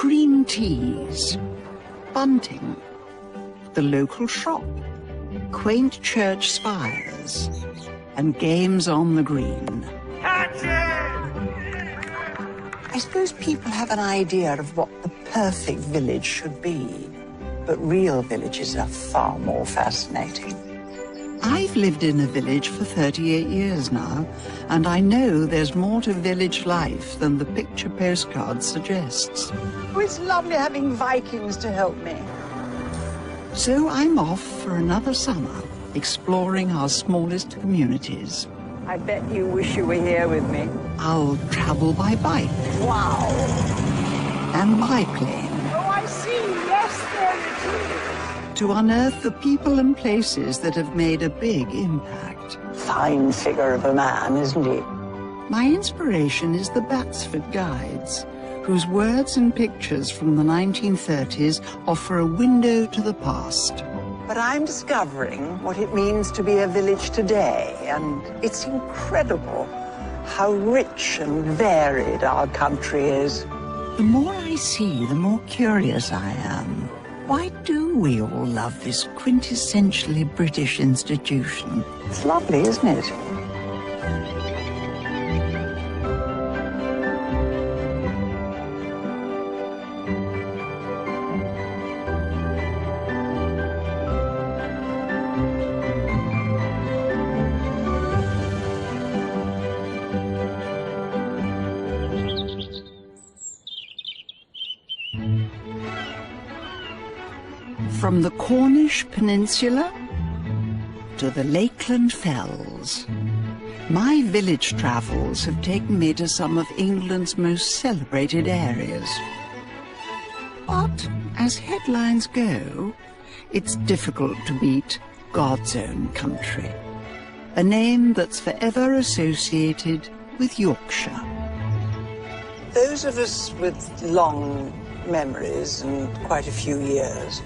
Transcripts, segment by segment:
green teas, bunting, the local shop, quaint church spires, and games on the green. Catch it! I suppose people have an idea of what the perfect village should be, but real villages are far more fascinating. I've lived in a village for 38 years now, and I know there's more to village life than the picture postcard suggests. Oh, it's lovely having Vikings to help me. So I'm off for another summer, exploring our smallest communities. I bet you wish you were here with me. I'll travel by bike. Wow. And biplane. Oh, I see. Yes, there it is. To unearth the people and places that have made a big impact. Fine figure of a man, isn't he? My inspiration is the Batsford Guides, whose words and pictures from the 1930s offer a window to the past. But I'm discovering what it means to be a village today, and it's incredible how rich and varied our country is. The more I see, the more curious I am. Why do we all love this quintessentially British institution? It's lovely, isn't it? From the Cornish Peninsula to the Lakeland Fells, my village travels have taken me to some of England's most celebrated areas. But as headlines go, it's difficult to beat God's own country, a name that's forever associated with Yorkshire. Those of us with long memories and quite a few years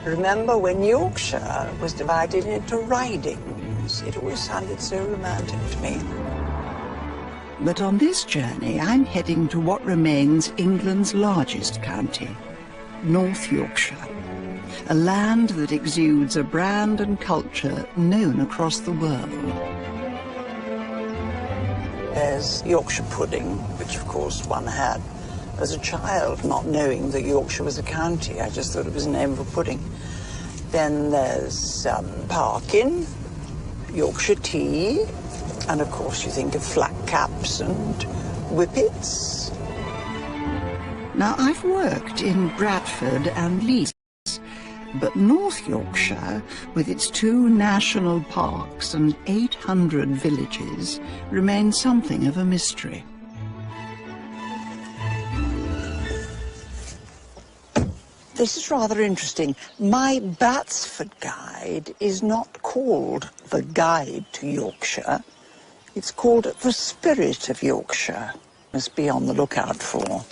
remember when Yorkshire was divided into ridings. It always sounded so romantic to me. But on this journey, I'm heading to what remains England's largest county, North Yorkshire, a land that exudes a brand and culture known across the world. There's Yorkshire pudding, which of course one had as a child, not knowing that Yorkshire was a county. I just thought it was the name of a pudding. Then there's parkin, Yorkshire tea, and of course you think of flat caps and whippets. Now, I've worked in Bradford and Leeds, but North Yorkshire, with its 2 national parks and 800 villages, remains something of a mystery. This is rather interesting. My Batsford Guide is not called The Guide to Yorkshire. It's called The Spirit of Yorkshire. Must be on the lookout for.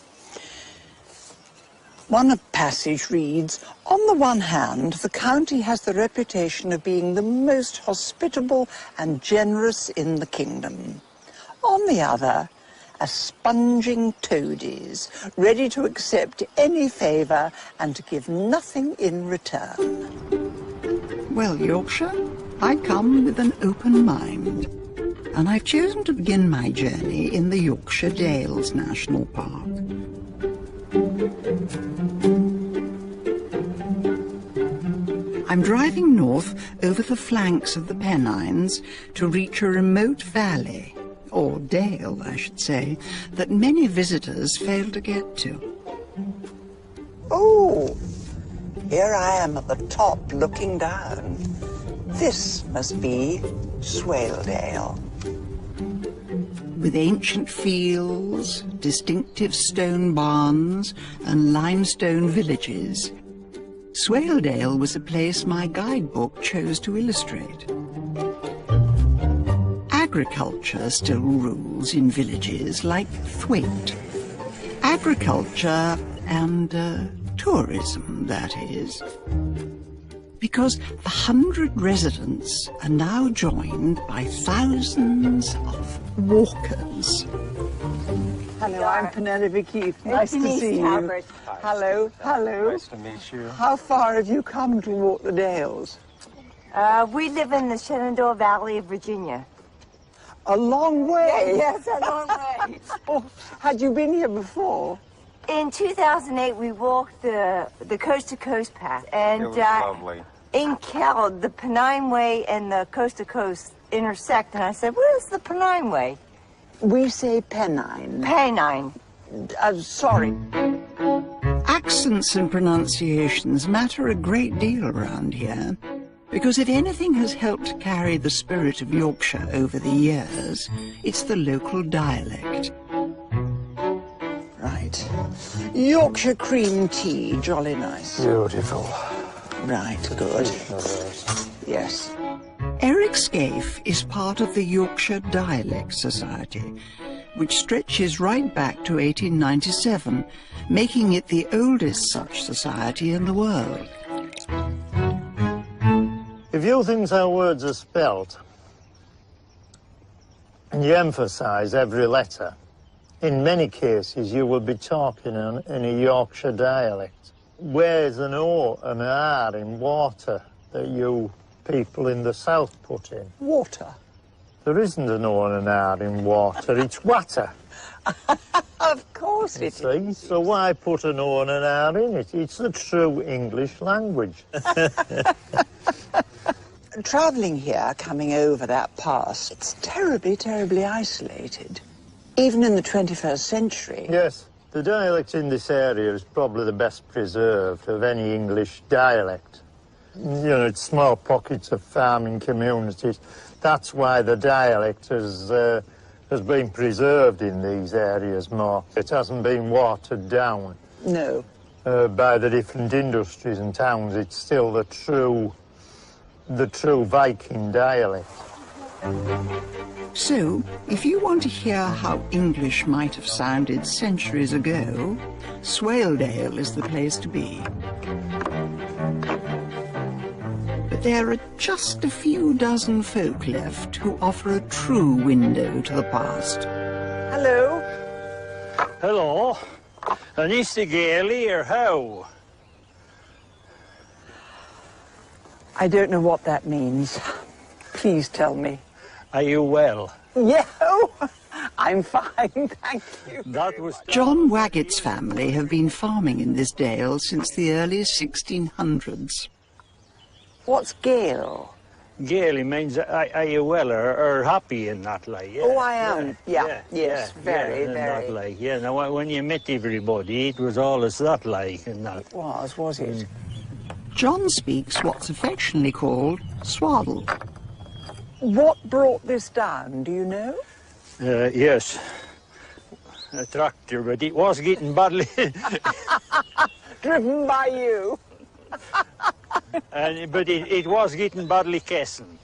One passage reads, on the one hand, the county has the reputation of being the most hospitable and generous in the kingdom. On the other, as sponging toadies, ready to accept any favour and to give nothing in return. Well, Yorkshire, I come with an open mind, and I've chosen to begin my journey in the Yorkshire Dales National Park. I'm driving north over the flanks of the Pennines to reach a remote valley, or dale, I should say, that many visitors fail to get to. Oh, here I am at the top looking down. This must be Swaledale. With ancient fields, distinctive stone barns, and limestone villages, Swaledale was a place my guidebook chose to illustrate. Agriculture still rules in villages like Thwaite. Agriculture and tourism, that is. Because the 100 residents are now joined by thousands of walkers. Hello. No, I'm Penelope Keith. Nice to see you. Albert. Hello, hello. Nice to meet you. How far have you come to walk the Dales? We live in the Shenandoah Valley of Virginia. A long way. Yes, a long way. Oh, had you been here before? In 2008, we walked the coast-to-coast path. And It was lovely. in Kell, the Pennine Way and the coast-to-coast intersect. And I said, where's the Pennine Way? We say Pennine. Pennine. Sorry. Accents and pronunciations matter a great deal around here, because if anything has helped carry the spirit of Yorkshire over the years, it's the local dialect. Right. Yorkshire cream tea, jolly nice. Beautiful. Right, good. Yes. Eric Scaife is part of the Yorkshire Dialect Society, which stretches right back to 1897, making it the oldest such society in the world. If you think how words are spelt, and you emphasise every letter, in many cases you will be talking in a Yorkshire dialect. Where's an O and an R in water that you people in the south put in? Water. There isn't an O and an R in water, it's water. Of course it See? So why put an O and an R in it? It's the true English language. Travelling here, coming over that pass, it's terribly, terribly isolated. Even in the 21st century. Yes, the dialect in this area is probably the best preserved of any English dialect. You know, it's small pockets of farming communities. That's why the dialect has been preserved in these areas more. It hasn't been watered down. No. By the different industries and towns. It's still the true Viking dialect. So, if you want to hear how English might have sounded centuries ago, Swaledale is the place to be. But there are just a few dozen folk left who offer a true window to the past. Hello. Hello. And is the girl here, how? I don't know what that means. Please tell me. Are you well? Yeah, oh, I'm fine, thank you. That was... John Waggett's family have been farming in this dale since the early 1600s. What's Gale? Gaily means are you well or happy in that like? Yeah. Oh, I am. Yeah, yes, very, in very. That like, yeah. Now when you met everybody, it was always that like and that. It was it? John speaks what's affectionately called swaddle. What brought this down, do you know? Yes, a tractor, but it was getting badly. Driven by you. But it was getting badly kessen.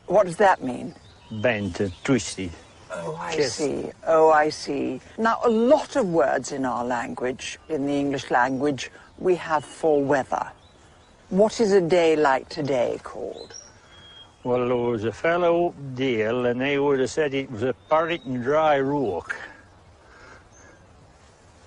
What does that mean? Bent and twisted. Oh, I Yes. see. Oh, I see. Now, a lot of words in our language, in the English language, we have for weather. What is a day like today called? Well, there was a fellow up Dale, and they would have said it was a parrot and dry rook.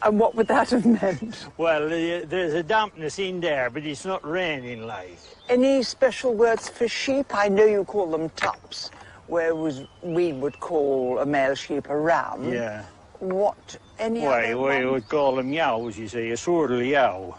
And what would that have meant? Well, there's a dampness in there, but it's not raining like. Any special words for sheep? I know you call them tups, whereas we would call a male sheep a ram. Yeah. What, any Why, other we one? would call them yows, you see, a swordly yow.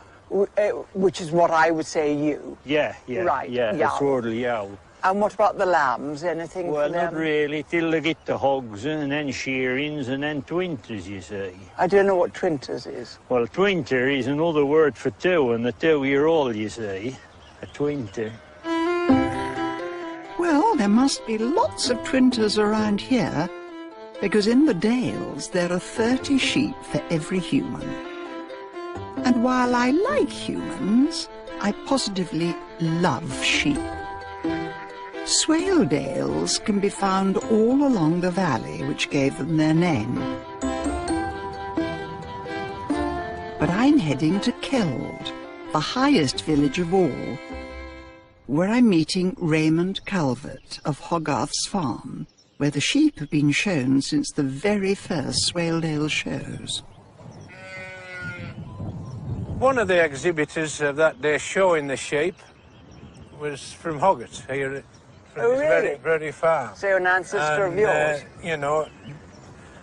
Which is what I would say you. Yeah, Right, yeah, yow. a swordly yow. And what about the lambs? Anything Well, for them? not really, till they get the hogs and then shearings and then twinters, you see. I don't know what twinters is. Well, twinter is another word for two, and the 2-year-old, you see. A twinter. Well, there must be lots of twinters around here, because in the Dales there are 30 sheep for every human. And while I like humans, I positively love sheep. Swaledales can be found all along the valley which gave them their name. But I'm heading to Keld, the highest village of all, where I'm meeting Raymond Calvert of Hogarth's Farm. where the sheep have been shown since the very first Swaledale shows. One of the exhibitors of that day showing the sheep was from Hoggett, here from this really? very farm. So an ancestor of yours? You know,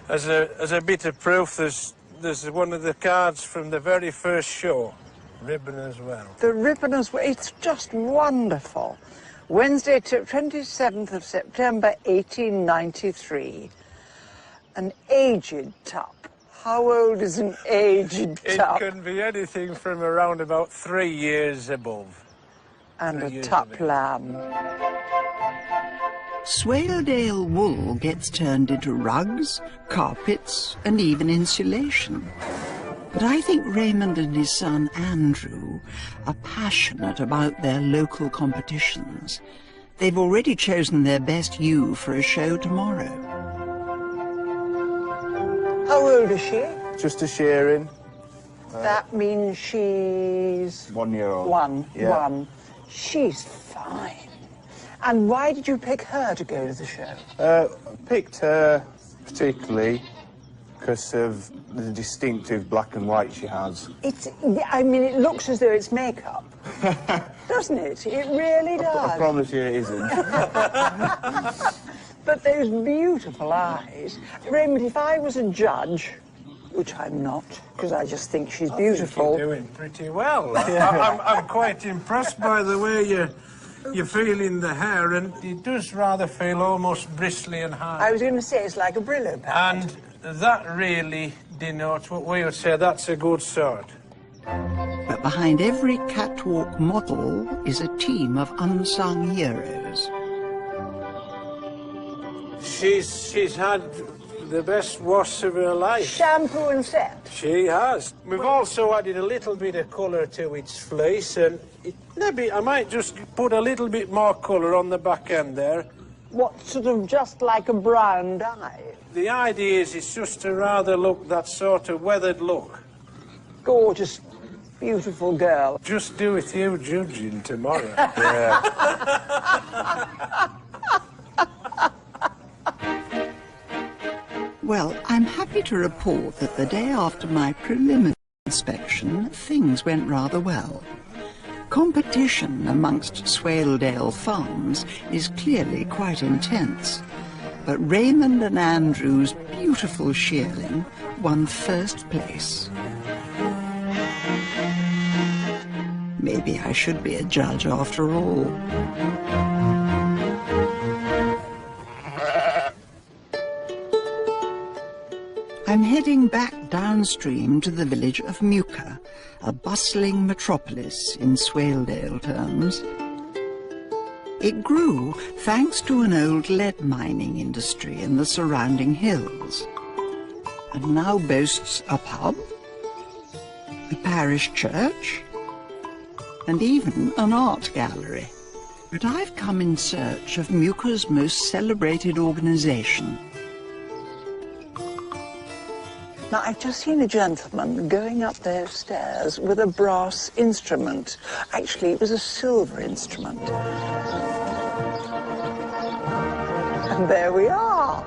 as a bit of proof, there's one of the cards from the very first show, ribbon as well. The ribbon as well, it's just wonderful. Wednesday, 27th of September, 1893. An aged tup. How old is an aged tup? It can be anything from around about 3 years above. And a tup lamb. Swaledale wool gets turned into rugs, carpets, and even insulation. But I think Raymond and his son Andrew are passionate about their local competitions. They've already chosen their best ewe for a show tomorrow. How old is she? Just a shearing. That means she's... 1 year old. One. Yeah. One. She's fine. And why did you pick her to go to the show? Picked her particularly because of the distinctive black and white she has. I mean, it looks as though it's makeup. Doesn't it? It really does. I promise you it isn't. But those beautiful eyes. Raymond, if I was a judge, which I'm not, because I just think she's beautiful. You're doing pretty well. I'm quite impressed by the way you're feeling the hair, and it does rather feel almost bristly and hard. I was going to say it's like a Brillo pad. And that really denotes what we would say that's a good sort. But behind every catwalk model is a team of unsung heroes. She's had the best wash of her life. Shampoo and set. She has. We've also added a little bit of colour to its fleece, and maybe I might just put a little bit more colour on the back end there. What, sort of just like a brown dye? The idea is it's just to rather look that sort of weathered look. Gorgeous, beautiful girl. Just do with you judging tomorrow. Yeah. Well, I'm happy to report that the day after my preliminary inspection, things went rather well. Competition amongst Swaledale farms is clearly quite intense, but Raymond and Andrew's beautiful shearling won first place. Maybe I should be a judge after all. I'm heading back downstream to the village of Muka, a bustling metropolis in Swaledale terms. It grew thanks to an old lead mining industry in the surrounding hills, and now boasts a pub, a parish church, and even an art gallery. But I've come in search of Muka's most celebrated organisation. Now, I've just seen a gentleman going up those stairs with a brass instrument. Actually, it was a silver instrument. And there we are,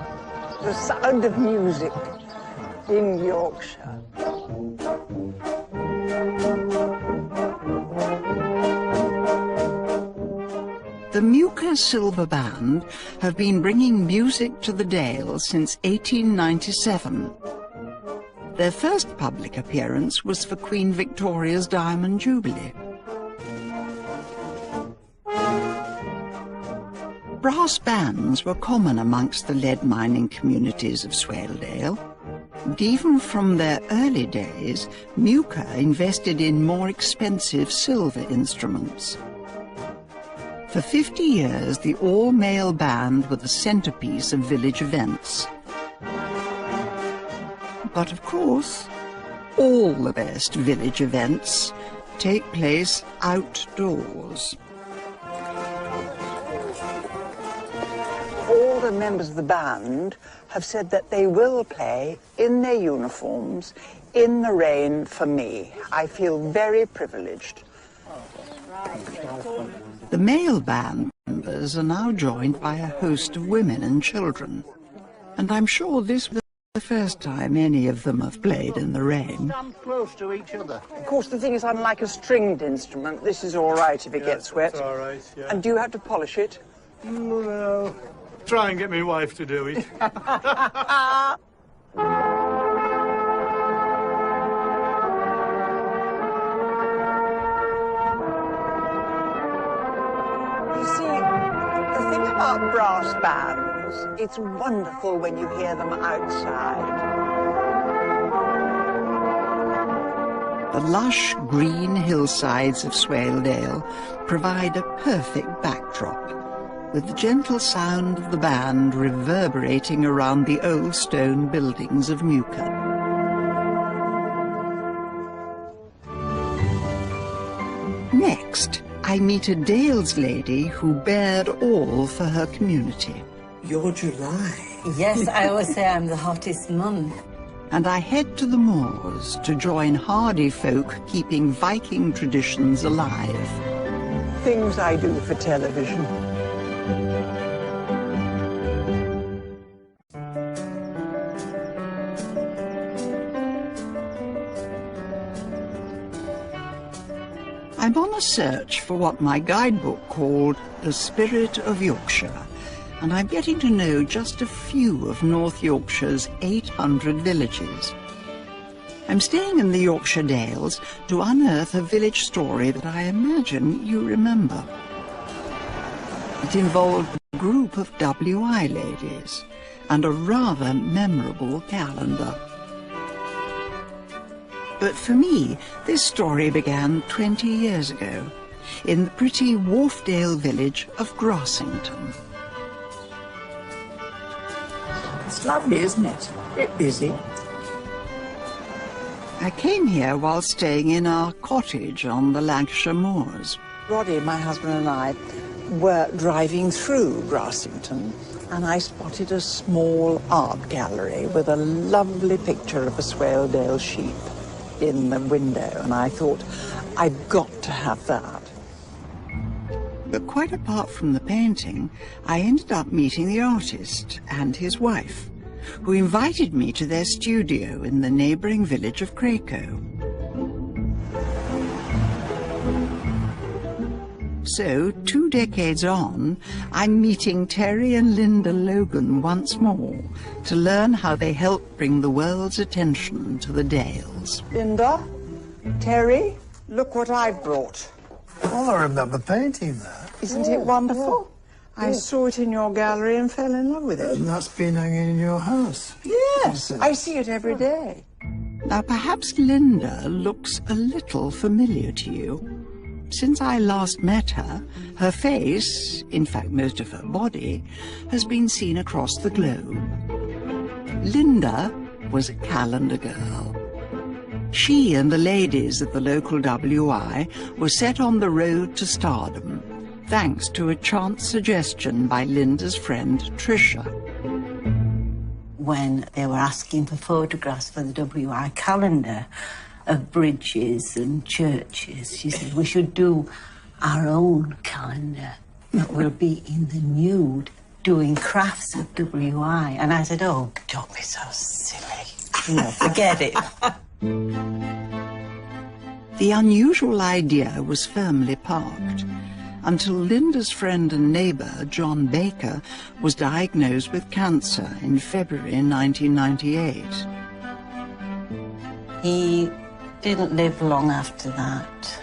the sound of music in Yorkshire. The Muka Silver Band have been bringing music to the Dale since 1897. Their first public appearance was for Queen Victoria's Diamond Jubilee. Brass bands were common amongst the lead mining communities of Swaledale, and even from their early days, Muka invested in more expensive silver instruments. For 50 years, the all-male band were the centerpiece of village events. But of course, all the best village events take place outdoors. All the members of the band have said that they will play in their uniforms in the rain for me. I feel very privileged. The male band members are now joined by a host of women and children. And I'm sure this was the first time any of them have played in the rain. Stand close to each other. Of course, the thing is, unlike a stringed instrument, this is all right if it gets wet. It's all right, yeah. And do you have to polish it? No. Try and get my wife to do it. You see, the thing about brass bands, it's wonderful when you hear them outside. The lush green hillsides of Swaledale provide a perfect backdrop, with the gentle sound of the band reverberating around the old stone buildings of Newcastle. Next, I meet a Dales lady who bared all for her community. You're July. Yes, I always say I'm the hottest month. And I head to the moors to join hardy folk keeping Viking traditions alive. Things I do for television. I'm on a search for what my guidebook called the spirit of Yorkshire, and I'm getting to know just a few of North Yorkshire's 800 villages. I'm staying in the Yorkshire Dales to unearth a village story that I imagine you remember. It involved a group of WI ladies and a rather memorable calendar. But for me, this story began 20 years ago in the pretty Wharfdale village of Grassington. It's lovely, isn't it? A bit busy. I came here while staying in our cottage on the Lancashire moors. Roddy, my husband, and I were driving through Grassington, and I spotted a small art gallery with a lovely picture of a Swaledale sheep in the window, and I thought, I've got to have that. But quite apart from the painting, I ended up meeting the artist and his wife, who invited me to their studio in the neighbouring village of Cracoe. So, 2 decades on, I'm meeting Terry and Linda Logan once more to learn how they helped bring the world's attention to the Dales. Linda, Terry, look what I've brought. Oh, I remember painting that. Isn't it wonderful? I saw it in your gallery and fell in love with it. And that's been hanging in your house. Yes, I see it every day. Now, perhaps Linda looks a little familiar to you. Since I last met her, her face, in fact most of her body, has been seen across the globe. Linda was a calendar girl. She and the ladies at the local WI were set on the road to stardom, thanks to a chance suggestion by Linda's friend Tricia. When they were asking for photographs for the WI calendar of bridges and churches, she said, we should do our own calendar, that will be in the nude, doing crafts of WI. And I said, oh, don't be so silly. No, forget it. The unusual idea was firmly parked until Linda's friend and neighbour, John Baker, was diagnosed with cancer in February 1998. He didn't live long after that.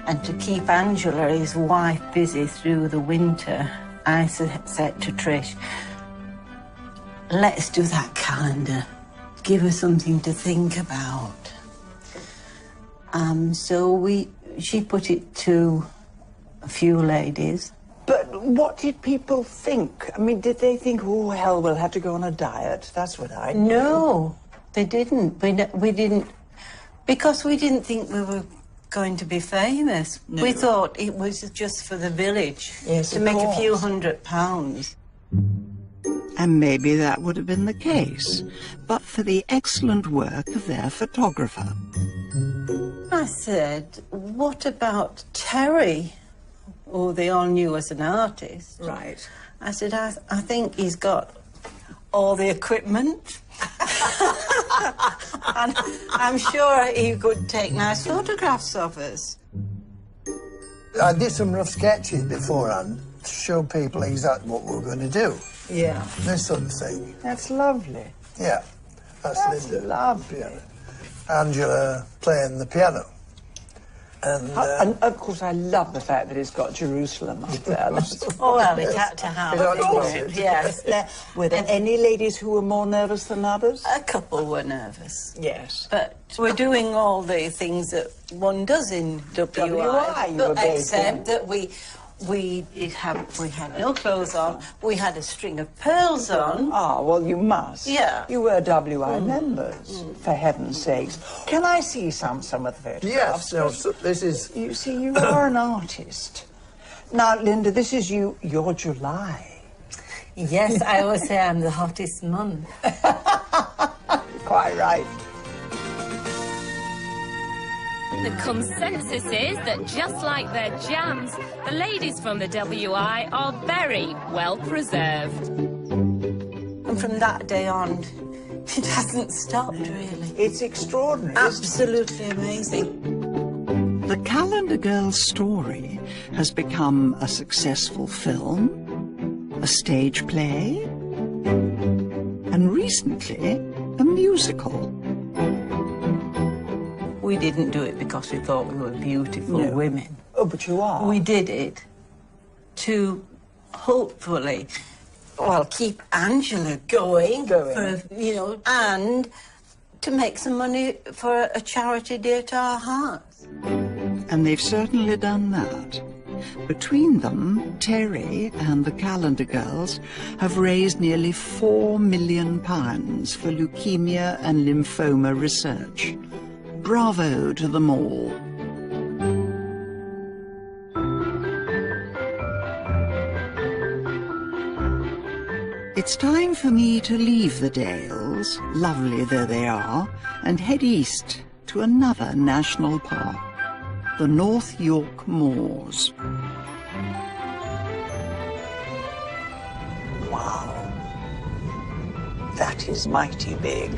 And to keep Angela, his wife, busy through the winter, I said to Trish, let's do that calendar. Give her something to think about. So she put it to a few ladies. But what did people think? I mean, did they think, oh, hell, we'll have to go on a diet? That's what I did. No, they didn't. We didn't, because we didn't think we were going to be famous. No. We thought it was just for the village, yes, to make a few £100. And maybe that would have been the case, but for the excellent work of their photographer. I said, what about Terry? who they all knew as an artist. Right. I said, I think he's got all the equipment. And I'm sure he could take nice photographs of us. I did some rough sketches beforehand to show people exactly what we were going to do. Yeah. This sort of thing. That's lovely. Yeah. That's Linda. Lovely. Piano. Angela playing the piano. And of course, I love the fact that it's got Jerusalem up there. Oh, well, it had to have it. Yes. Were there any ladies who were more nervous than others? A couple were nervous. Yes. But we're doing all the things that one does in WI. you were Except that we had no clothes on. We had a string of pearls on. Ah, well, you must. Yeah. You were WI members, for heaven's sakes. Can I see some of the photographs? yes, no, so this is... You see, you are an artist. Now, Linda, this is you're July. Yes, I always say I'm the hottest month. Quite right. The consensus is that just like their jams, the ladies from the WI are very well preserved. And from that day on, it hasn't stopped, really. It's extraordinary. Absolutely amazing. The Calendar Girls' story has become a successful film, a stage play, and recently, a musical. We didn't do it because we thought we were beautiful women. Oh, but you are. We did it to hopefully, well, keep Angela going. For, you know, and to make some money for a charity dear to our hearts. And they've certainly done that. Between them, Terry and the Calendar Girls have raised nearly £4 million for leukemia and lymphoma research. Bravo to them all. It's time for me to leave the Dales, lovely though they are, and head east to another national park, the North York Moors. Wow. That is mighty big.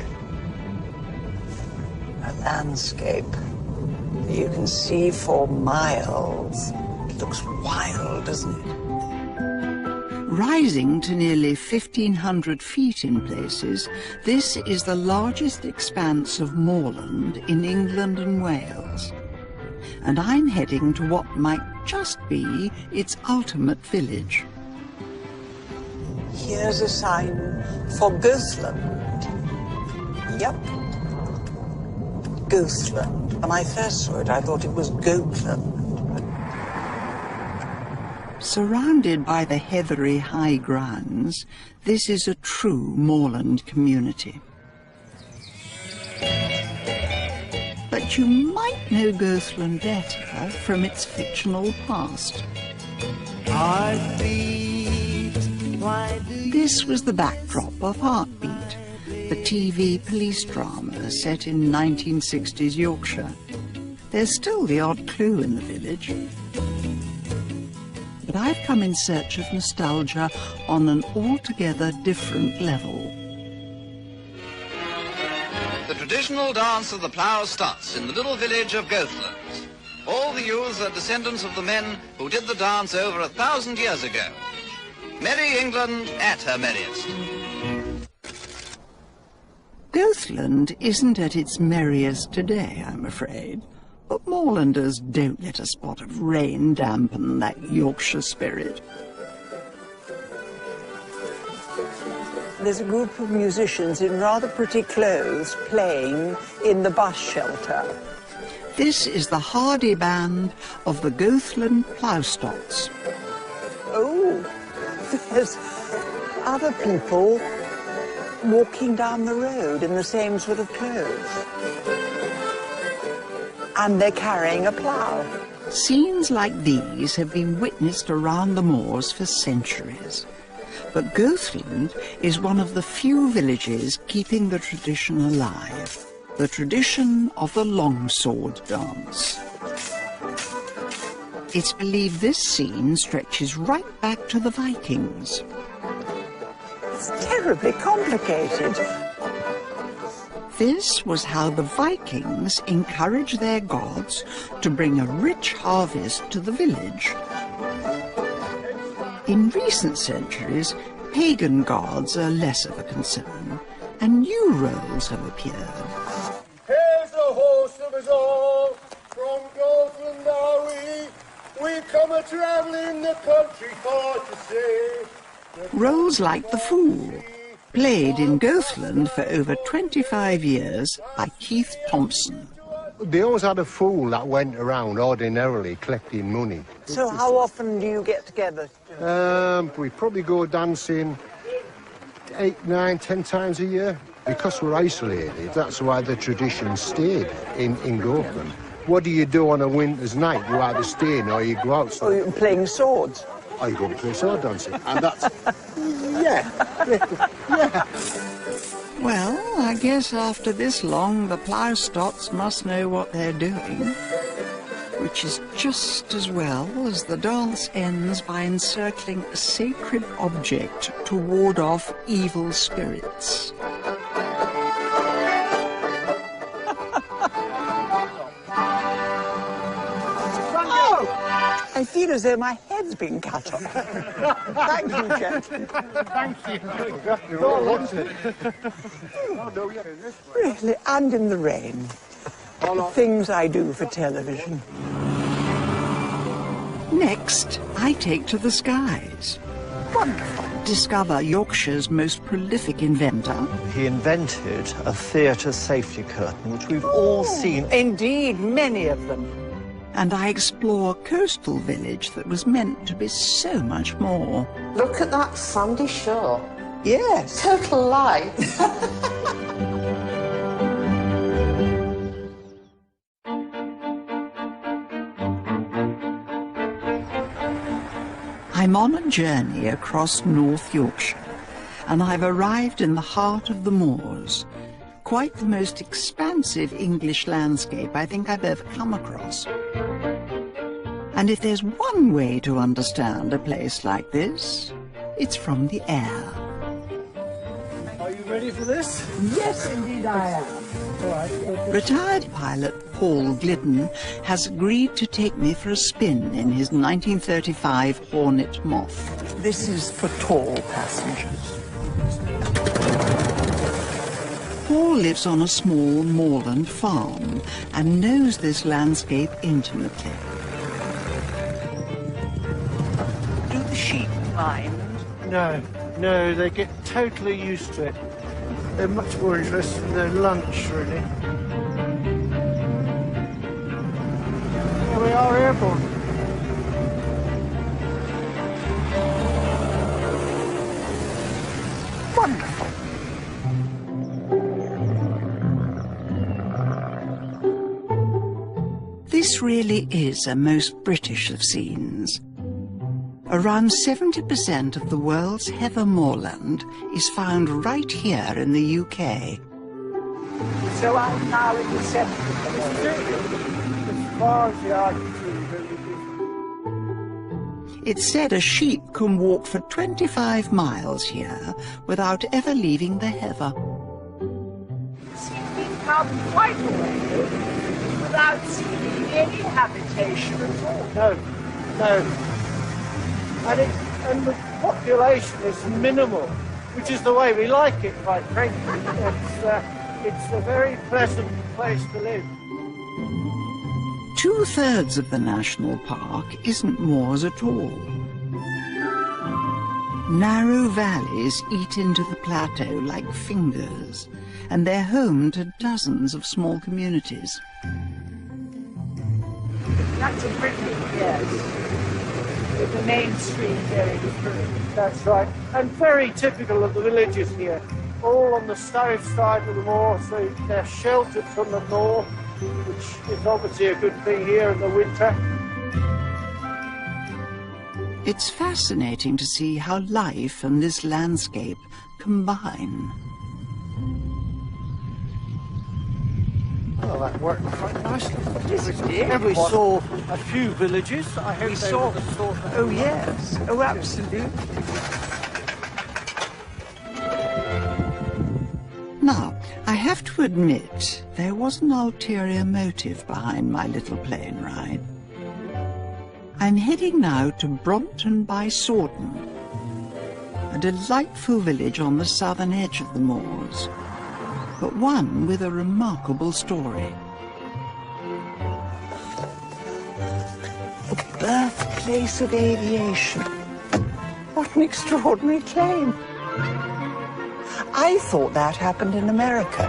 A landscape you can see for miles. It looks wild, doesn't it? Rising to nearly 1,500 feet in places, this is the largest expanse of moorland in England and Wales. And I'm heading to what might just be its ultimate village. Here's a sign for Ghostland. Yep. Ghostland. When I first saw it, I thought it was Goatland. Surrounded by the heathery high grounds, this is a true moorland community. But you might know Ghostland better from its fictional past. This was the backdrop of Heartbeat, the TV police drama set in 1960s Yorkshire. There's still the odd clue in the village. But I've come in search of nostalgia on an altogether different level. The traditional dance of the plough starts in the little village of Goatland. All the youths are descendants of the men who did the dance over 1,000 years ago. Merry England at her merriest. Goatland isn't at its merriest today, I'm afraid. But moorlanders don't let a spot of rain dampen that Yorkshire spirit. There's a group of musicians in rather pretty clothes playing in the bus shelter. This is the hardy band of the Goatland Ploughstocks. Oh, there's other people walking down the road in the same sort of clothes. And they're carrying a plough. Scenes like these have been witnessed around the moors for centuries. But Goatland is one of the few villages keeping the tradition alive. The tradition of the longsword dance. It's believed this scene stretches right back to the Vikings. It's terribly complicated. This was how the Vikings encouraged their gods to bring a rich harvest to the village. In recent centuries, pagan gods are less of a concern, and new roles have appeared. Here's the host of us all, from Gothland are we come a-travelling the country for to see. Roles like the Fool, played in Gothland for over 25 years by Keith Thompson. They always had a fool that went around ordinarily collecting money. So how often do you get together? We probably go dancing 8, 9, 10 times a year. Because we're isolated, that's why the tradition stayed in Gothland. What do you do on a winter's night? You either stay in or you go outside. Oh, you're playing swords? I go and play sword dancing. And that's... yeah. Yeah. Well, I guess after this long, the ploughstots must know what they're doing. Which is just as well, as the dance ends by encircling a sacred object to ward off evil spirits. I feel as though my head's been cut off. Thank you, gentlemen. Thank you. Really, and in the rain. The things I do for television. Next, I take to the skies. Wonderful. Discover Yorkshire's most prolific inventor. He invented a theatre safety curtain, which we've all seen. Indeed, many of them. And I explore a coastal village that was meant to be so much more. Look at that sandy shore. Yes. Total light. I'm on a journey across North Yorkshire, and I've arrived in the heart of the moors. Quite the most expansive English landscape I think I've ever come across. And if there's one way to understand a place like this, it's from the air. Are you ready for this? Yes, indeed I am. All right. Retired pilot Paul Glidden has agreed to take me for a spin in his 1935 Hornet Moth. This is for tall passengers. Paul lives on a small moorland farm and knows this landscape intimately. Do the sheep mind? No, they get totally used to it. They're much more interested in their lunch, really. Here we are, airborne. Wonderful. This really is a most British of scenes. Around 70% of the world's heather moorland is found right here in the UK. So I'm now in the centre. As far as the eye can see. It's said a sheep can walk for 25 miles here without ever leaving the heather. See, we've come quite a way without seeing any habitation at all. No. And the population is minimal, which is the way we like it, quite frankly. It's a very pleasant place to live. 2/3 of the national park isn't moors at all. Narrow valleys eat into the plateau like fingers, and they're home to dozens of small communities. That's a Britain, yes. With the main street very different. That's right. And very typical of the villages here. All on the south side of the moor, so they're sheltered from the north, which is obviously a good thing here in the winter. It's fascinating to see how life and this landscape combine. Well, that worked quite nicely. Yes, it did. And we saw a few villages. I hope We they saw- would have thought that. Oh, yes. Oh, absolutely. Now, I have to admit, there was an ulterior motive behind my little plane ride. I'm heading now to Brompton by Sawden, a delightful village on the southern edge of the moors, but one with a remarkable story. The birthplace of aviation. What an extraordinary claim. I thought that happened in America.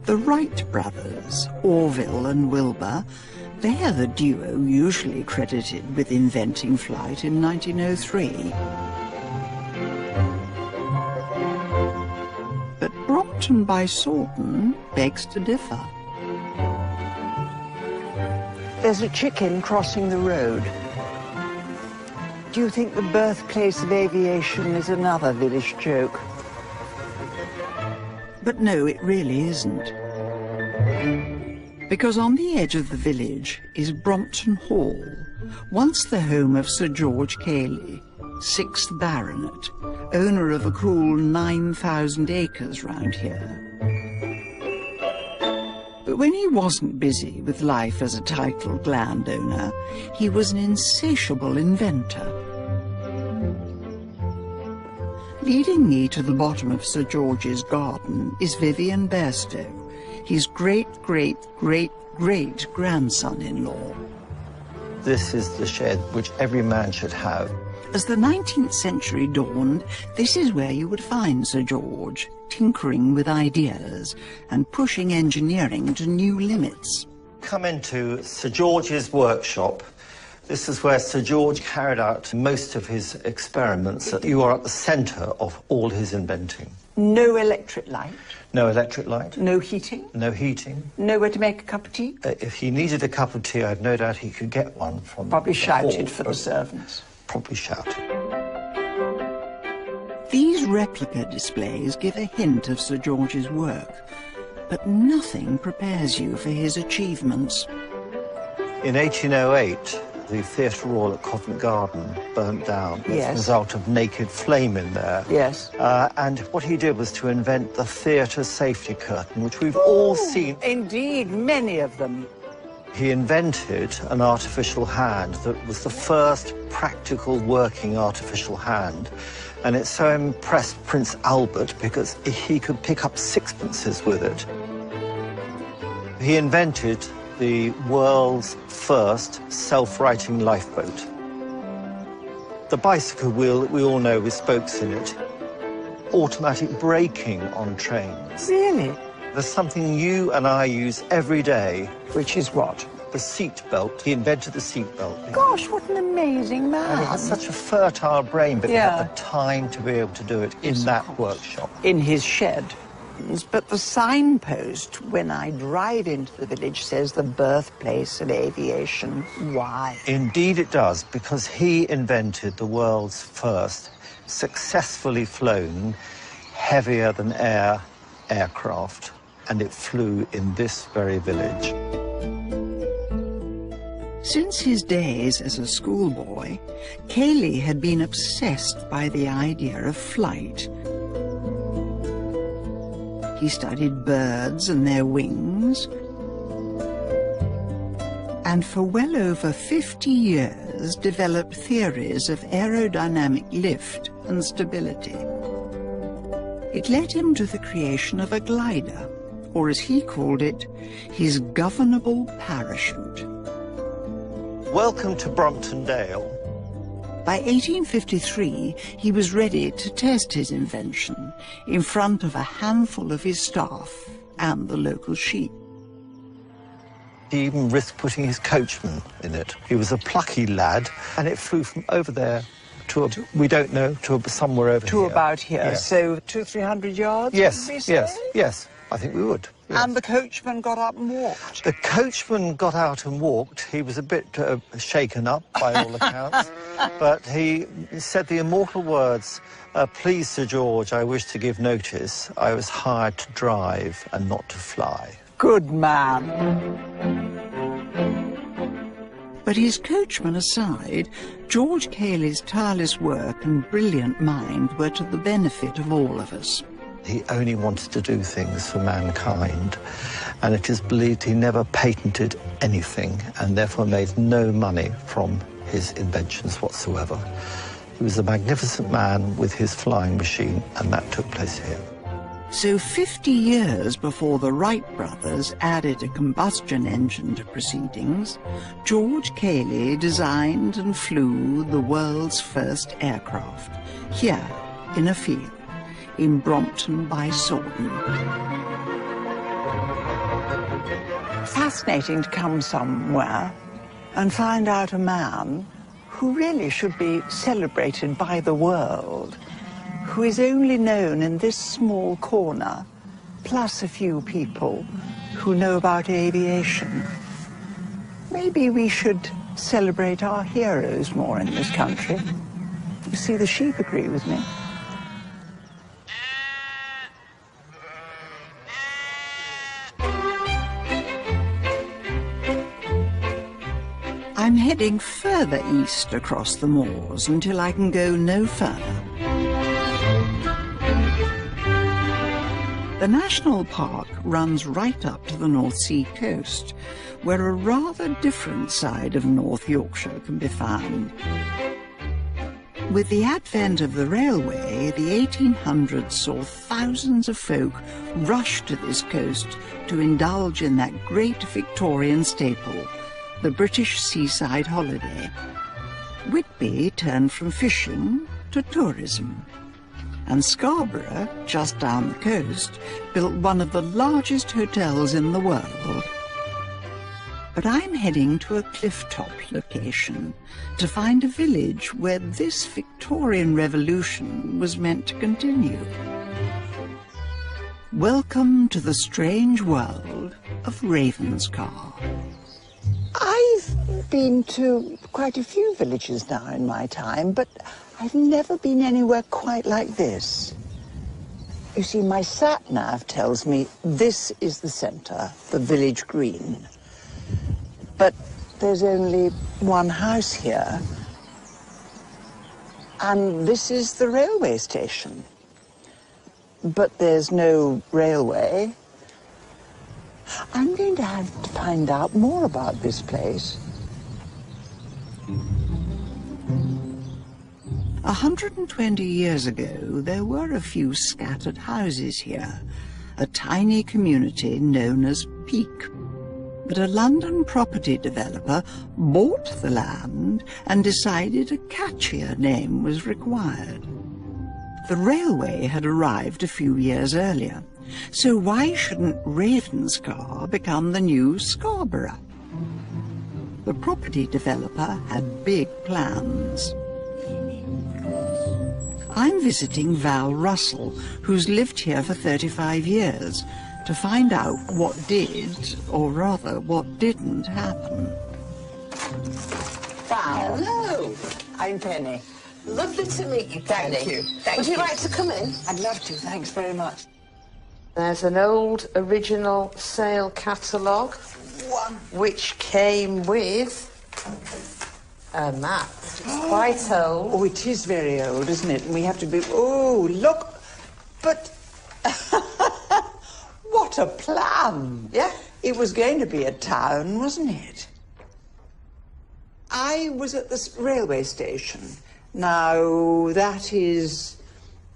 The Wright brothers, Orville and Wilbur, they're the duo usually credited with inventing flight in 1903. But Brompton by Sawden begs to differ. There's a chicken crossing the road. Do you think the birthplace of aviation is another village joke? But no, it really isn't. Because on the edge of the village is Brompton Hall, once the home of Sir George Cayley, 6th Baronet, owner of a cool 9,000 acres round here. But when he wasn't busy with life as a titled landowner, he was an insatiable inventor. Leading me to the bottom of Sir George's garden is Vivian Bairstow, his great-great-great-great-grandson-in-law. This is the shed which every man should have. As the 19th century dawned, this is where you would find Sir George, tinkering with ideas and pushing engineering to new limits. Come into Sir George's workshop. This is where Sir George carried out most of his experiments. You are at the centre of all his inventing. No electric light. No electric light. No heating. No heating. Nowhere to make a cup of tea. If he needed a cup of tea, I've no doubt he could get one from Probably the shouted hall. for the servants. Probably shouted. These replica displays give a hint of Sir George's work, but nothing prepares you for his achievements. In 1808, the Theatre Royal at Covent Garden burnt down as a result of naked flame in there. Yes. And what he did was to invent the theatre safety curtain, which we've all seen. Indeed, many of them. He invented an artificial hand that was the first practical working artificial hand. And it so impressed Prince Albert because he could pick up sixpences with it. He invented the world's first self-righting lifeboat. The bicycle wheel that we all know with spokes in it. Automatic braking on trains. Really? There's something you and I use every day. Which is what? The seat belt. He invented the seat belt. Gosh, what an amazing man. And he had such a fertile brain, but he had the time to be able to do it in that workshop. In his shed. But the signpost, when I drive into the village, says the birthplace of aviation. Why? Indeed it does, because he invented the world's first successfully flown, heavier than air aircraft, and it flew in this very village. Since his days as a schoolboy, Cayley had been obsessed by the idea of flight. He studied birds and their wings, and for well over 50 years developed theories of aerodynamic lift and stability. It led him to the creation of a glider, or as he called it, his governable parachute. Welcome to Brompton Dale. By 1853, he was ready to test his invention in front of a handful of his staff and the local sheep. He even risked putting his coachman in it. He was a plucky lad, and it flew from over there to, we don't know, to somewhere over here. To about here, Yes. so 200-300 yards? Yes, would we say? yes, I think we would. Yes. And the coachman got up and walked? The coachman got out and walked. He was a bit shaken up, by all accounts, but he said the immortal words, "Please, Sir George, I wish to give notice. I was hired to drive and not to fly." Good man. But his coachman aside, George Cayley's tireless work and brilliant mind were to the benefit of all of us. He only wanted to do things for mankind, and it is believed he never patented anything and therefore made no money from his inventions whatsoever. He was a magnificent man with his flying machine, and that took place here. So 50 years before the Wright brothers added a combustion engine to proceedings, George Cayley designed and flew the world's first aircraft, here in a field, in Brompton by Sawden. Fascinating to come somewhere and find out a man who really should be celebrated by the world, who is only known in this small corner, plus a few people who know about aviation. Maybe we should celebrate our heroes more in this country. You see, the sheep agree with me. I'm heading further east across the moors until I can go no further. The national park runs right up to the North Sea coast, where a rather different side of North Yorkshire can be found. With the advent of the railway, the 1800s saw thousands of folk rush to this coast to indulge in that great Victorian staple, the British seaside holiday. Whitby turned from fishing to tourism, and Scarborough, just down the coast, built one of the largest hotels in the world. But I'm heading to a cliff-top location to find a village where this Victorian revolution was meant to continue. Welcome to the strange world of Ravenscar. I've been to quite a few villages now in my time, but I've never been anywhere quite like this. You see, my sat-nav tells me this is the centre, the village green. But there's only one house here, and this is the railway station. But there's no railway. I'm going to have to find out more about this place. 120 years ago, there were a few scattered houses here, a tiny community known as Peak. But a London property developer bought the land and decided a catchier name was required. The railway had arrived a few years earlier, so why shouldn't Ravenscar become the new Scarborough? The property developer had big plans. I'm visiting Val Russell, who's lived here for 35 years, to find out what did, or rather, what didn't happen. Val. Hello. I'm Penny. Lovely to meet you, Penny. Thank you. Thank Would you you. like to come in? I'd love to, thanks very much. There's an old original sale catalogue, which came with a map. It's quite old. Oh, it is very old, isn't it? And we have to be... Oh, look! But... What a plan! Yeah? It was going to be a town, wasn't it? I was at the railway station. Now, that is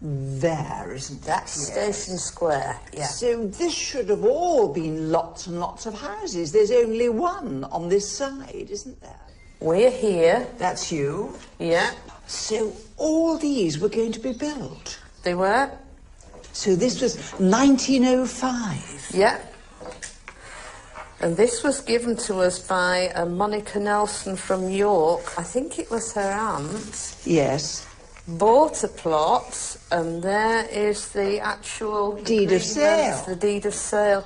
there, isn't it? That's Station Square, yeah. So this should have all been lots and lots of houses. There's only one on this side, isn't there? We're here. That's you? Yeah. So all these were going to be built? They were. So this was 1905? Yeah. And this was given to us by Monica Nelson from York. I think it was her aunt. Yes. Bought a plot, and there is the actual... Deed of sale. The deed of sale.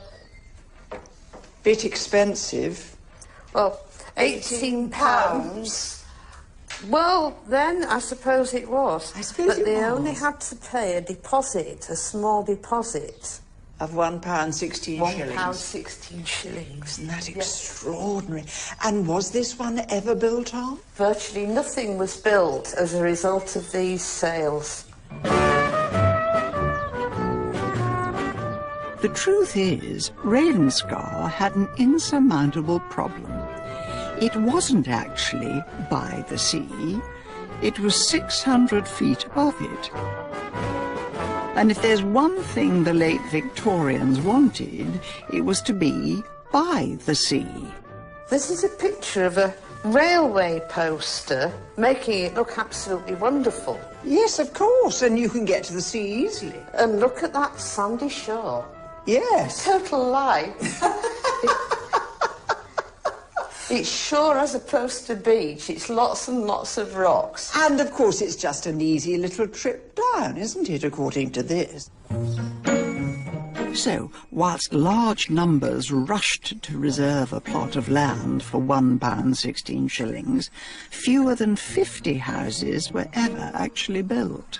Bit expensive. Well, £18. Well, then, I suppose it was. I suppose but they only had to pay a deposit, a small deposit. of £1.16 £1 16 shillings. Isn't that extraordinary? And was this one ever built on? Virtually nothing was built as a result of these sales. The truth is, Ravenscar had an insurmountable problem. It wasn't actually by the sea. It was 600 feet above it. And if there's one thing the late Victorians wanted, it was to be by the sea. This is a picture of a railway poster, making it look absolutely wonderful. Yes, of course, and you can get to the sea easily. And look at that sandy shore. Yes. Total lie. It's shore as opposed to beach. It's lots and lots of rocks. And, of course, it's just an easy little trip down, isn't it, according to this? So, whilst large numbers rushed to reserve a plot of land for £1.16, fewer than 50 houses were ever actually built.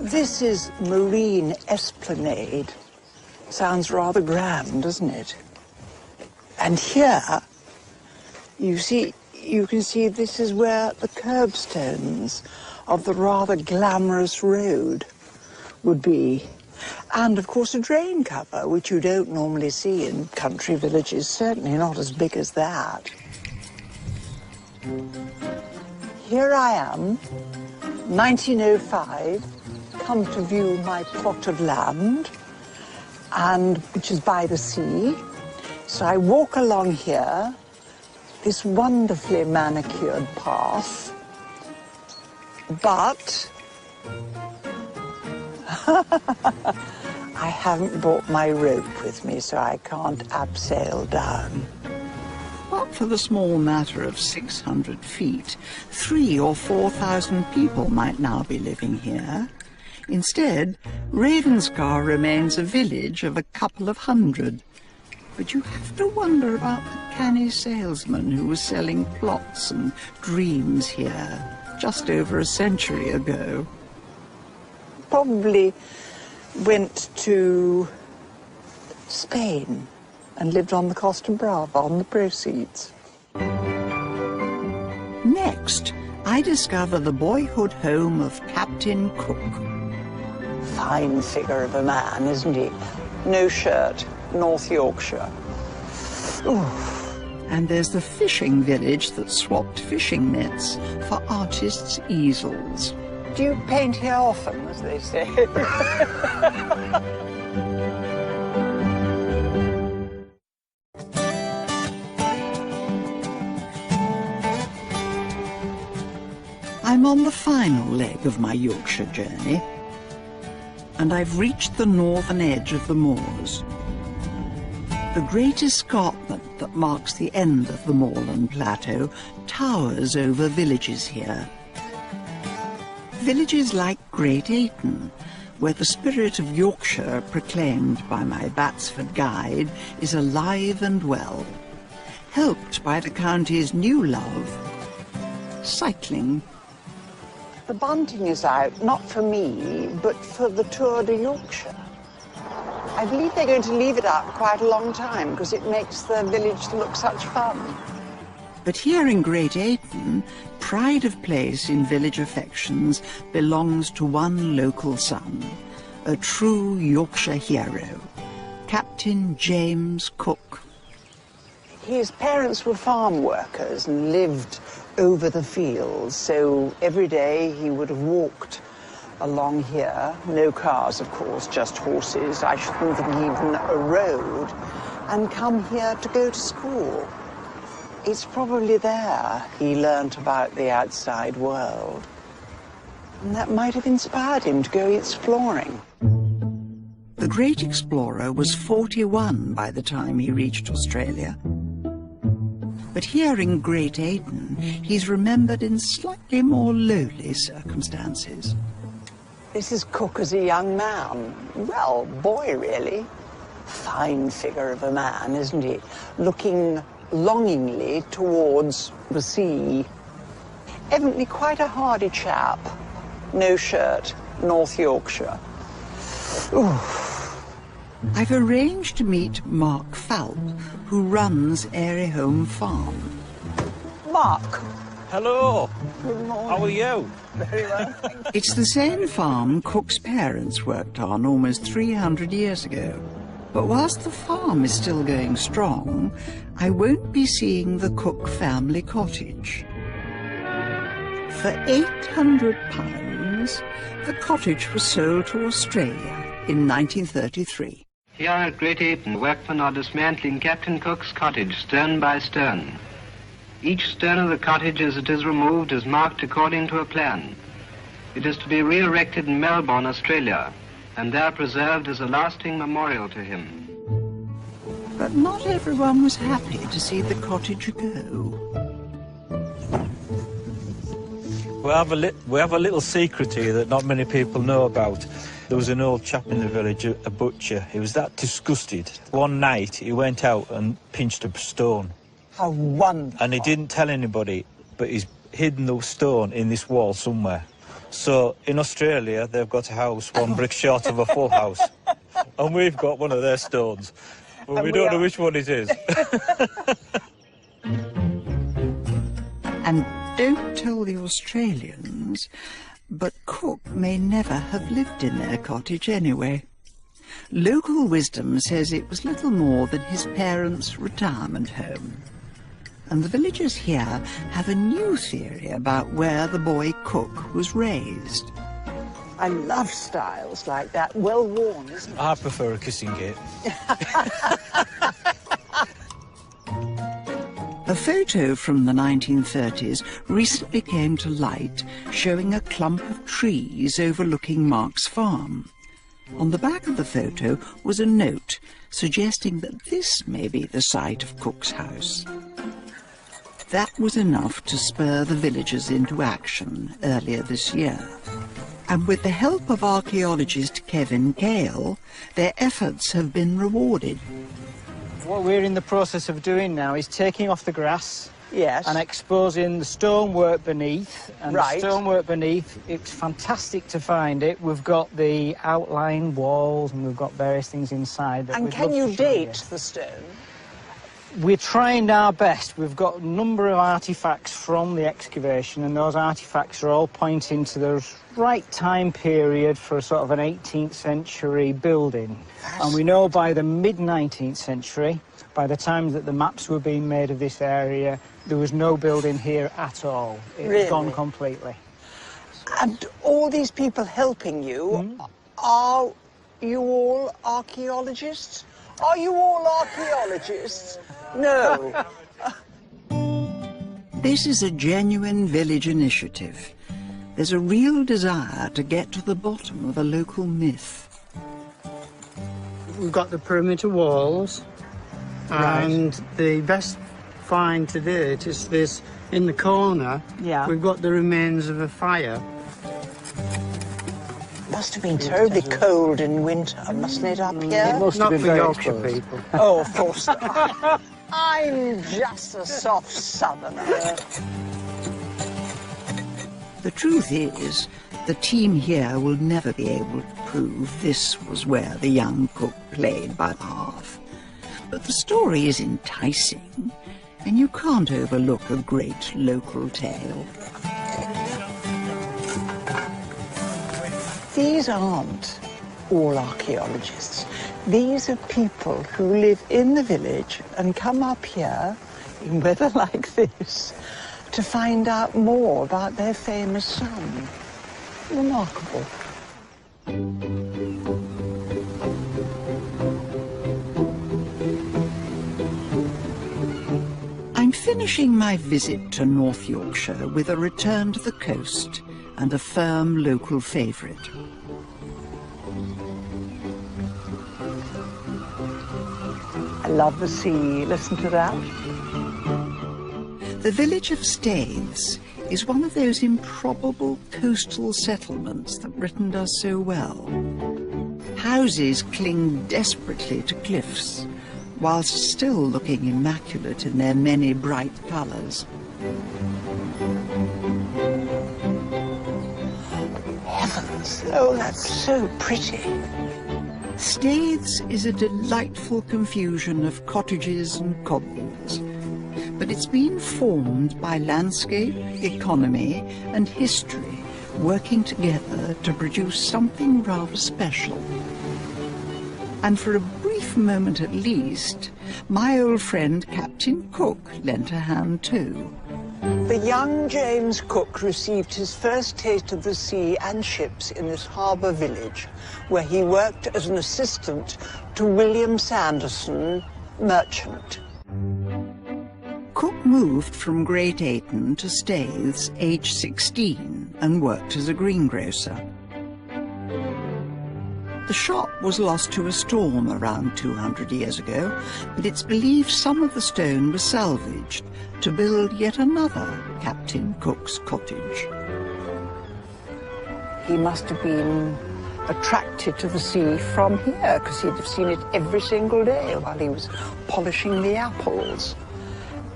This is Marine Esplanade. Sounds rather grand, doesn't it? And here, you can see this is where the curbstones of the rather glamorous road would be. And, of course, a drain cover, which you don't normally see in country villages, certainly not as big as that. Here I am, 1905, come to view my plot of land, and which is by the sea. So I walk along here, this wonderfully manicured path, but I haven't brought my rope with me, so I can't abseil down. But for the small matter of 600 feet, 3,000 or 4,000 people might now be living here. Instead, Ravenscar remains a village of a couple of hundred. But you have to wonder about the canny salesman who was selling plots and dreams here just over a century ago. Probably went to Spain and lived on the Costa Brava on the proceeds. Next, I discover the boyhood home of Captain Cook. Fine figure of a man, isn't he? No shirt, North Yorkshire. Ooh. And there's the fishing village that swapped fishing nets for artists' easels. Do you paint here often, as they say? I'm on the final leg of my Yorkshire journey, and I've reached the northern edge of the moors. The great escarpment that marks the end of the moorland plateau towers over villages here. Villages like Great Ayton, where the spirit of Yorkshire, proclaimed by my Batsford guide, is alive and well, helped by the county's new love, cycling. The bunting is out, not for me, but for the Tour de Yorkshire. I believe they're going to leave it out quite a long time because it makes the village look such fun. But here in Great Ayton, pride of place in village affections belongs to one local son, a true Yorkshire hero, Captain James Cook. His parents were farm workers and lived over the fields, so every day he would have walked along here. No cars, of course, just horses. I shouldn't think even a road, and come here to go to school. It's probably there he learnt about the outside world. And that might have inspired him to go exploring. The great explorer was 41 by the time he reached Australia. But here in Great Ayton, he's remembered in slightly more lowly circumstances. This is Cook as a young man. Well, boy, really. Fine figure of a man, isn't he? Looking longingly towards the sea. Evidently quite a hardy chap. No shirt, North Yorkshire. Ooh. I've arranged to meet Mark Falp, who runs Airy Home Farm. Mark. Hello. Good morning. How are you? Very well. It's the same farm Cook's parents worked on almost 300 years ago. But whilst the farm is still going strong, I won't be seeing the Cook family cottage. For £800, the cottage was sold to Australia in 1933. Here at Great Ayton, workmen are dismantling Captain Cook's cottage stern by stern. Each stern of the cottage as it is removed is marked according to a plan. It is to be re-erected in Melbourne, Australia, and there preserved as a lasting memorial to him. But not everyone was happy to see the cottage go. We have a little secret here that not many people know about. There was an old chap in the village, a butcher. He was that disgusted. One night he went out and pinched a stone. How wonderful. And he didn't tell anybody, but he's hidden the stone in this wall somewhere. So in Australia, they've got a house one brick short of a full house. And we've got one of their stones. But we don't know which one it is. And don't tell the Australians, but Cook may never have lived in their cottage anyway. Local wisdom says it was little more than his parents' retirement home. And the villagers here have a new theory about where the boy Cook was raised. I love styles like that, well worn, isn't it? I prefer a kissing gate. A photo from the 1930s recently came to light showing a clump of trees overlooking Mark's farm. On the back of the photo was a note suggesting that this may be the site of Cook's house. That was enough to spur the villagers into action earlier this year. And with the help of archaeologist Kevin Gale, their efforts have been rewarded. What we're in the process of doing now is taking off the grass. Yes. And exposing the stonework beneath. And right. The stonework beneath, it's fantastic to find it. We've got the outline walls and we've got various things inside. That and can you date the stone? We're trying our best. We've got a number of artefacts from the excavation, and those artefacts are all pointing to the right time period for a sort of an 18th century building. And we know by the mid-19th century, by the time that the maps were being made of this area, there was no building here at all. It's gone completely. And all these people helping you, are you all archaeologists? Are you all archaeologists? No. This is a genuine village initiative. There's a real desire to get to the bottom of a local myth. We've got the perimeter walls, and the best find to date is this in the corner. Yeah. We've got the remains of a fire. Must have been terribly cold in winter, mustn't it, up here? It must have been for Yorkshire people. Oh, of course. I'm just a soft southerner. The truth is, the team here will never be able to prove this was where the young Cook played by half. But the story is enticing, and you can't overlook a great local tale. These aren't all archaeologists. These are people who live in the village and come up here in weather like this to find out more about their famous son. Remarkable. I'm finishing my visit to North Yorkshire with a return to the coast and a firm local favourite. I love the sea. Listen to that. The village of Staithes is one of those improbable coastal settlements that Britain does so well. Houses cling desperately to cliffs, whilst still looking immaculate in their many bright colours. Heavens, oh, that's so pretty. Staithes is a delightful confusion of cottages and cobbles, but it's been formed by landscape, economy and history working together to produce something rather special. And for a brief moment at least, my old friend Captain Cook lent a hand too. The young James Cook received his first taste of the sea and ships in this harbour village, where he worked as an assistant to William Sanderson, merchant. Cook moved from Great Ayton to Staithes aged 16 and worked as a greengrocer. The shop was lost to a storm around 200 years ago, but it's believed some of the stone was salvaged to build yet another Captain Cook's cottage. He must have been attracted to the sea from here, because he'd have seen it every single day while he was polishing the apples,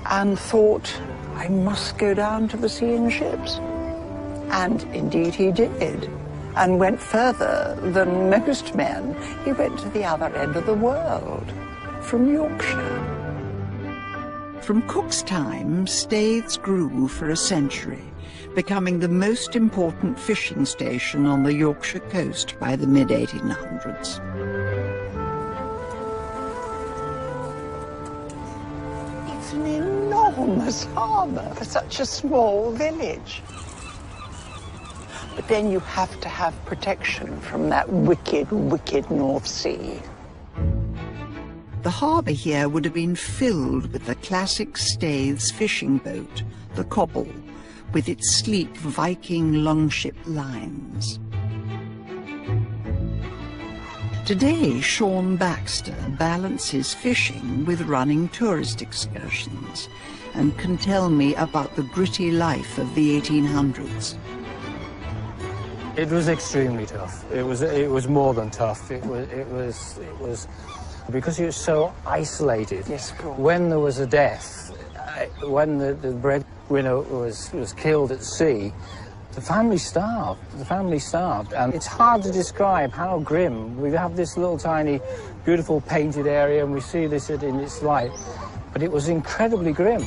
and thought, I must go down to the sea in ships. And indeed he did, and went further than most men. He went to the other end of the world, from Yorkshire. From Cook's time, Staithes grew for a century, becoming the most important fishing station on the Yorkshire coast by the mid-1800s. It's an enormous harbour for such a small village. But then you have to have protection from that wicked, wicked North Sea. The harbour here would have been filled with the classic Staithes fishing boat, the Cobble, with its sleek Viking longship lines. Today, Sean Baxter balances fishing with running tourist excursions and can tell me about the gritty life of the 1800s. It was extremely tough. It was more than tough. It was because it was so isolated. Yes, of course. When there was a death, when the breadwinner was killed at sea, the family starved. The family starved, and it's hard to describe how grim. We have this little tiny, beautiful painted area, and we see this in its light, but it was incredibly grim.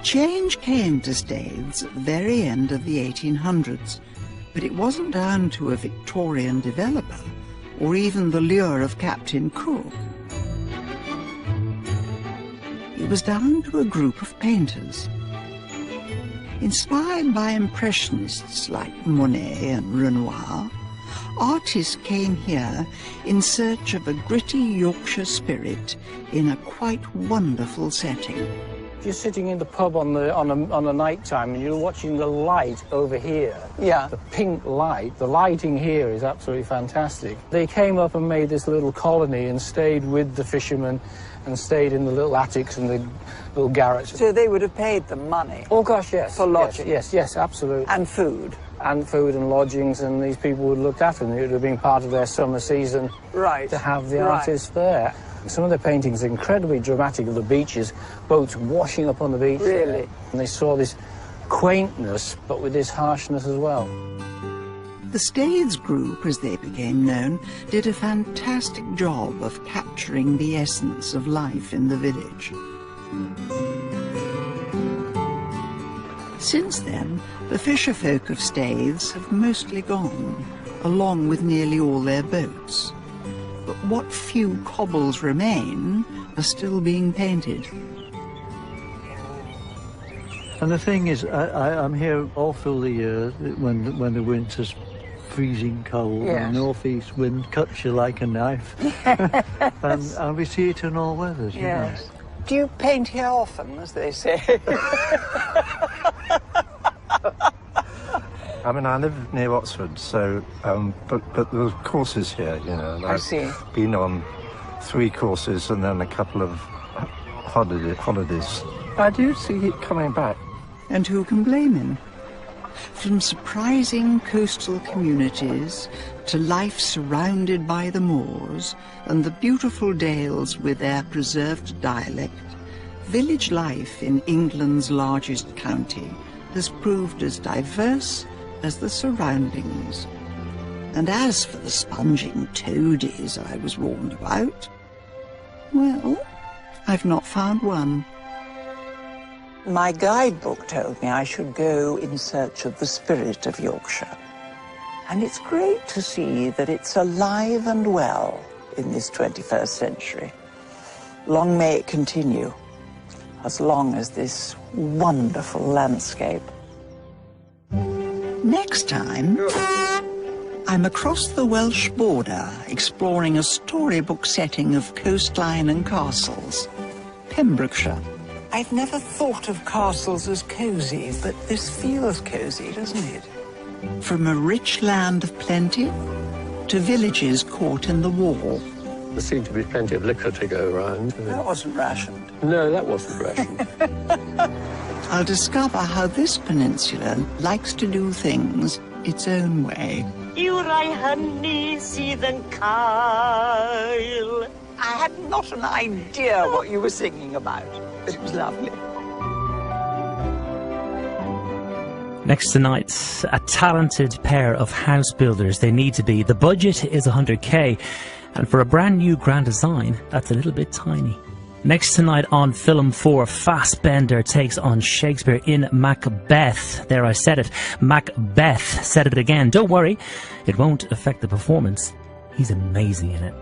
Change came to Staithes at the very end of the 1800s, but it wasn't down to a Victorian developer or even the lure of Captain Cook. It was down to a group of painters. Inspired by impressionists like Monet and Renoir, artists came here in search of a gritty Yorkshire spirit in a quite wonderful setting. You're sitting in the pub on a night time and you're watching the light over here. Yeah. The pink light. The lighting here is absolutely fantastic. They came up and made this little colony and stayed with the fishermen and stayed in the little attics and the little garrets. So they would have paid them money? Oh, gosh, yes. For lodging? Yes, absolutely. And food? And food and lodgings, and these people would have looked after them. It would have been part of their summer season to have the artists there. Some of the paintings are incredibly dramatic of the beaches, boats washing up on the beach. Really? And they saw this quaintness, but with this harshness as well. The Staithes group, as they became known, did a fantastic job of capturing the essence of life in the village. Since then, the fisherfolk of Staithes have mostly gone, along with nearly all their boats. But what few cobbles remain are still being painted. And the thing is, I'm here all through the year when the winter's freezing cold, Yes. and the northeast wind cuts you like a knife. and we see it in all weathers, you know. Do you paint here often, as they say? I mean, I live near Oxford, so, but there are courses here, you know. And I see. I've been on 3 courses and then a couple of holidays. I do see it coming back. And who can blame him? From surprising coastal communities to life surrounded by the moors and the beautiful dales with their preserved dialect, village life in England's largest county has proved as diverse as the surroundings. And as for the sponging toadies I was warned about, well, I've not found one. My guidebook told me I should go in search of the spirit of Yorkshire. And it's great to see that it's alive and well in this 21st century. Long may it continue, as long as this wonderful landscape. Next time, I'm across the Welsh border, exploring a storybook setting of coastline and castles. Pembrokeshire. I've never thought of castles as cosy, but this feels cosy, doesn't it? From a rich land of plenty to villages caught in the war. There seemed to be plenty of liquor to go around. That wasn't rationed. No, that wasn't rationed. I'll discover how this peninsula likes to do things its own way. Yw'r ai hynny sydd yn cael. I had not an idea what you were singing about, but it was lovely. Next tonight, a talented pair of house builders. They need to be. The budget is 100k, and for a brand new grand design, that's a little bit tiny. Next tonight on Film 4, Fassbender takes on Shakespeare in Macbeth. There, I said it. Macbeth. Said it again. Don't worry, it won't affect the performance. He's amazing in it.